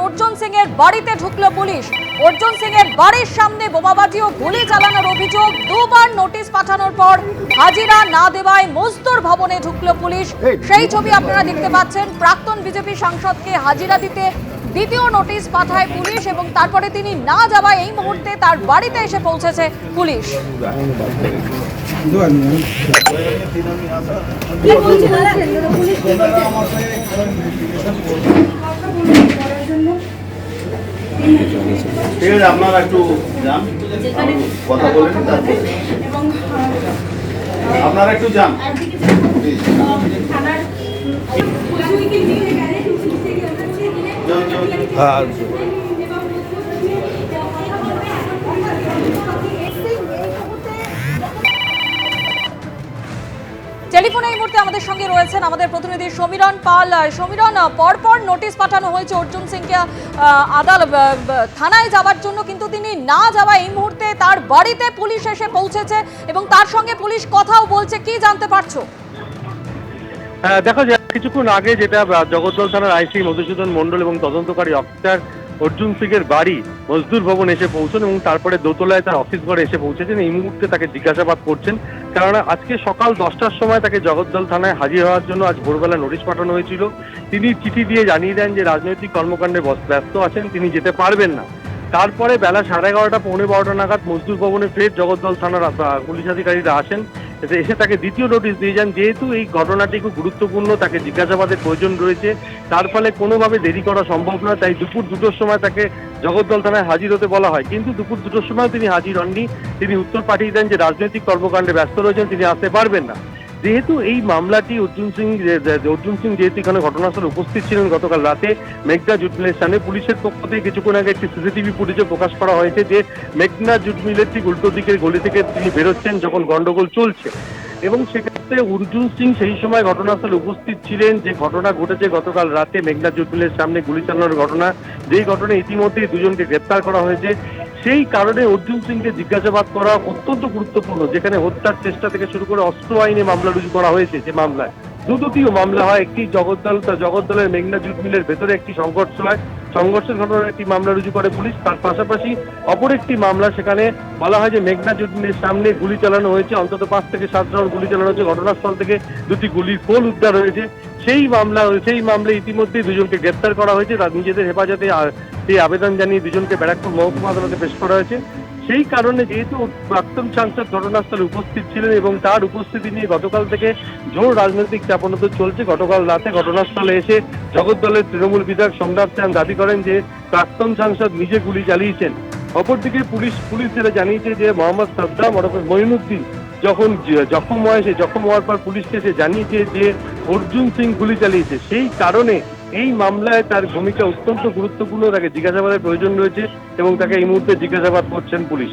অর্জুন সিং এর বাড়িতে ঢুকলো পুলিশ। অর্জুন সিং এর বাড়ির সামনে বোমাবাজি ও গুলি চালানোর অভিযোগ। দুবার নোটিশ পাঠানোর পর হাজিরা না দেওয়ায় মজদুর ভবনে ঢুকলো পুলিশ। সেই ছবি আপনারা দেখতে পাচ্ছেন। প্রাক্তন বিজেপি সাংসদকে হাজিরা দিতে দ্বিতীয় নোটিশ পাঠায় পুলিশ এবং তারপরে তিনি না যাওয়ায় এই মুহূর্তে তার বাড়িতে এসে পৌঁছেছে পুলিশ। ঠিক আছে, আপনারা একটু যান, কথা বলেন, আপনারা একটু যান। টেলিফোনে এই মুহূর্তে আমাদের সঙ্গে রয়েছেন আমাদের প্রতিনিধি সমীরণ পাল। সমীরণ, পরপর নোটিশ পাঠানো হয়েছে অর্জুন সিংকে থানায় যাওয়ার জন্য, কিন্তু তিনি না যাওয়া এই মুহূর্তে তার বাড়িতে পুলিশ এসে পৌঁছেছে এবং তার সঙ্গে পুলিশ কথাও বলছে। কি জানতে পারছো? দেখো, কিছুক্ষণ আগে যেটা জগদ্দল থানার আইসি মধুসূদন মণ্ডল এবং তদন্তকারী অফিসার অর্জুন সিং এর বাড়ি মজদুর ভবন এসে পৌঁছেন এবং তারপরে দোতলায় তার অফিস ঘরে এসে পৌঁছেছেন। এই মুহূর্তে তাকে জিজ্ঞাসাবাদ করছেন, কারণ আজকে সকাল 10টার সময় তাকে জগদ্দল থানায় হাজির হওয়ার জন্য আজ ভোরবেলা নোটিশ পাঠানো হয়েছিল। তিনি চিঠি দিয়ে জানিয়ে দেন যে রাজনৈতিক কর্মকাণ্ডে ব্যস্ত আছেন, তিনি যেতে পারবেন না। তারপরে বেলা 11:30 পৌনে 12টা নাগাদ মজদুর ভবনে ফের জগদ্দল থানার পুলিশ আধিকারিকরা আসেন, এসে তাকে দ্বিতীয় নোটিশ দিয়ে যান। যেহেতু এই ঘটনাটি খুব গুরুত্বপূর্ণ, তাকে জিজ্ঞাসাবাদের প্রয়োজন রয়েছে, তার ফলে কোনোভাবে দেরি করা সম্ভব নয়, তাই দুপুর 2টোর সময় তাকে জগদ্দল থানায় হাজির হতে বলা হয়। কিন্তু দুপুর 2টোর সময় তিনি হাজির হননি। তিনি উত্তর পাঠিয়ে দেন যে রাজনৈতিক কর্মকাণ্ডে ব্যস্ত রয়েছেন, তিনি আসতে পারবেন না। যেহেতু এই মামলাটি অর্জুন সিং যেহেতু এখানে ঘটনাস্থলে উপস্থিত ছিলেন গতকাল রাতে মেঘনা জুট মিলের সামনে, পুলিশের পক্ষ থেকে কিছুক্ষণ আগে একটি সিসিটিভি ফুটেজে প্রকাশ করা হয়েছে যে মেঘনা জুট মিলের ঠিক উল্টো দিকের গলি থেকে তিনি বেরোচ্ছেন যখন গন্ডগোল চলছে, এবং সেক্ষেত্রে অর্জুন সিং সেই সময় ঘটনাস্থলে উপস্থিত ছিলেন। যে ঘটনা ঘটেছে গতকাল রাতে মেঘনা জুট মিলের সামনে গুলি চালানোর ঘটনা, যেই ঘটনায় ইতিমধ্যেই দুজনকে গ্রেপ্তার করা হয়েছে, সেই কারণে অর্জুন সিংকে জিজ্ঞাসাবাদ করা অত্যন্ত গুরুত্বপূর্ণ। যেখানে হত্যার চেষ্টা থেকে শুরু করে অস্ত্র আইনে মামলা রুজু করা হয়েছে, যে মামলায় দুটিও মামলা হয়। একটি জগদ্দলের মেঘনা জুট মিলের ভেতরে একটি সংঘর্ষ হয়, সংঘর্ষের ঘটনার একটি মামলা রুজু করে পুলিশ। তার পাশাপাশি অপর একটি মামলা, সেখানে বলা হয় যে মেঘনা জুটিনের সামনে গুলি চালানো হয়েছে, অন্তত 5 থেকে 7 রাউন্ড গুলি চালানো হয়েছে, ঘটনাস্থল থেকে 2টি গুলির খোল উদ্ধার হয়েছে। সেই মামলায় ইতিমধ্যেই দুজনকে গ্রেপ্তার করা হয়েছে। তারা নিজেদের হেফাজতে সেই আবেদন জানিয়ে দুজনকে ব্যারাকপুর মহকুমা আদালতে পেশ করা হয়েছে। সেই কারণে যেহেতু প্রাক্তন সাংসদ ঘটনাস্থলে উপস্থিত ছিলেন এবং তার উপস্থিতি নিয়ে গতকাল থেকে জোর রাজনৈতিক চাপানোতর চলছে। গতকাল রাতে ঘটনাস্থলে এসে জগদ্দলের তৃণমূল বিধায়ক সোমনাথ চান দাবি করেন যে প্রাক্তন সাংসদ নিজে গুলি চালিয়েছেন। অপরদিকে পুলিশ যেটা জানিয়েছে যে মোহাম্মদ সাদ্দাম ওরফে মঈনুদ্দিন যখন জখম হওয়ার পর পুলিশকে সে জানিয়েছে যে অর্জুন সিং গুলি চালিয়েছে। সেই কারণে এই মামলায় তার ভূমিকা অত্যন্ত গুরুত্বপূর্ণ, তাকে জিজ্ঞাসাবাদের প্রয়োজন রয়েছে এবং তাকে এই মুহূর্তে জিজ্ঞাসাবাদ করছেন পুলিশ।